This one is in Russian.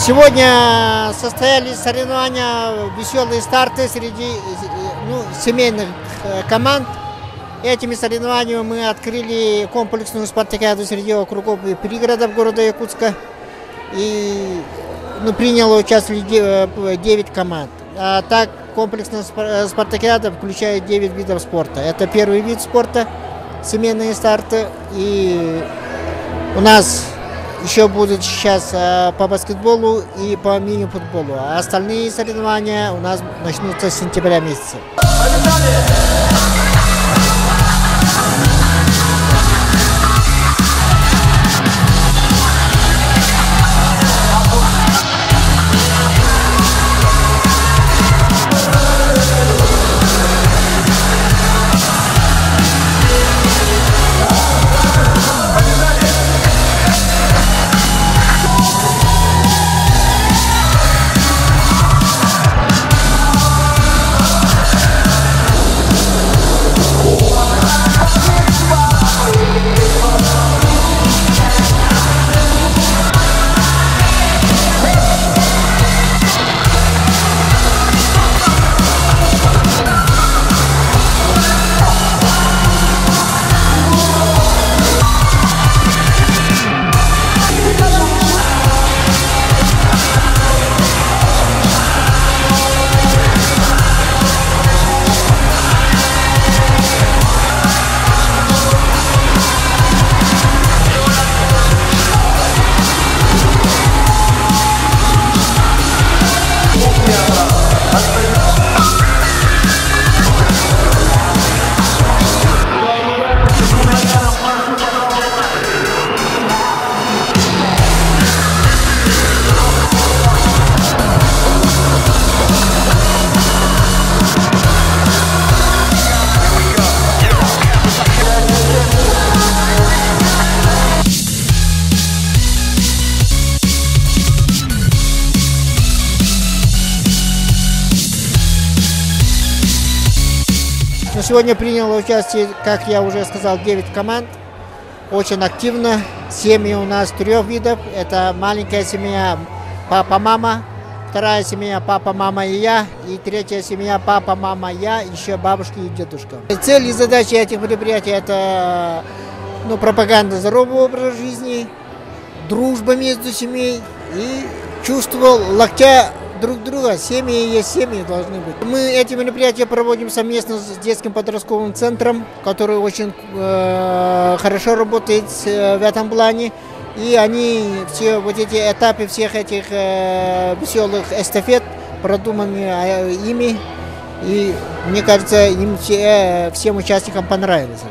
Сегодня состоялись соревнования, веселые старты среди семейных команд. Этими соревнованиями мы открыли комплексную спартакиаду среди округов и пригородов города Якутска. И приняло участие 9 команд. А так комплексная спартакиада включает 9 видов спорта. Это первый вид спорта, семейные старты. И у нас еще будут сейчас по баскетболу и по мини-футболу. А остальные соревнования у нас начнутся с сентября месяца. Сегодня приняло участие, как я уже сказал, 9 команд. Очень активно. Семьи у нас 3 видов. Это маленькая семья папа-мама, вторая семья папа-мама и я, и третья семья папа-мама, я, еще бабушки и дедушка. Цель и задача этих мероприятий – это пропаганда здорового образа жизни, дружба между семьей и чувство локтя друг друга. Семьи есть семьи должны быть. Мы эти мероприятия проводим совместно с детским подростковым центром, который очень хорошо работает в этом плане. И они все эти этапы всех этих веселых эстафет продуманы ими. И мне кажется, им всем участникам понравилось.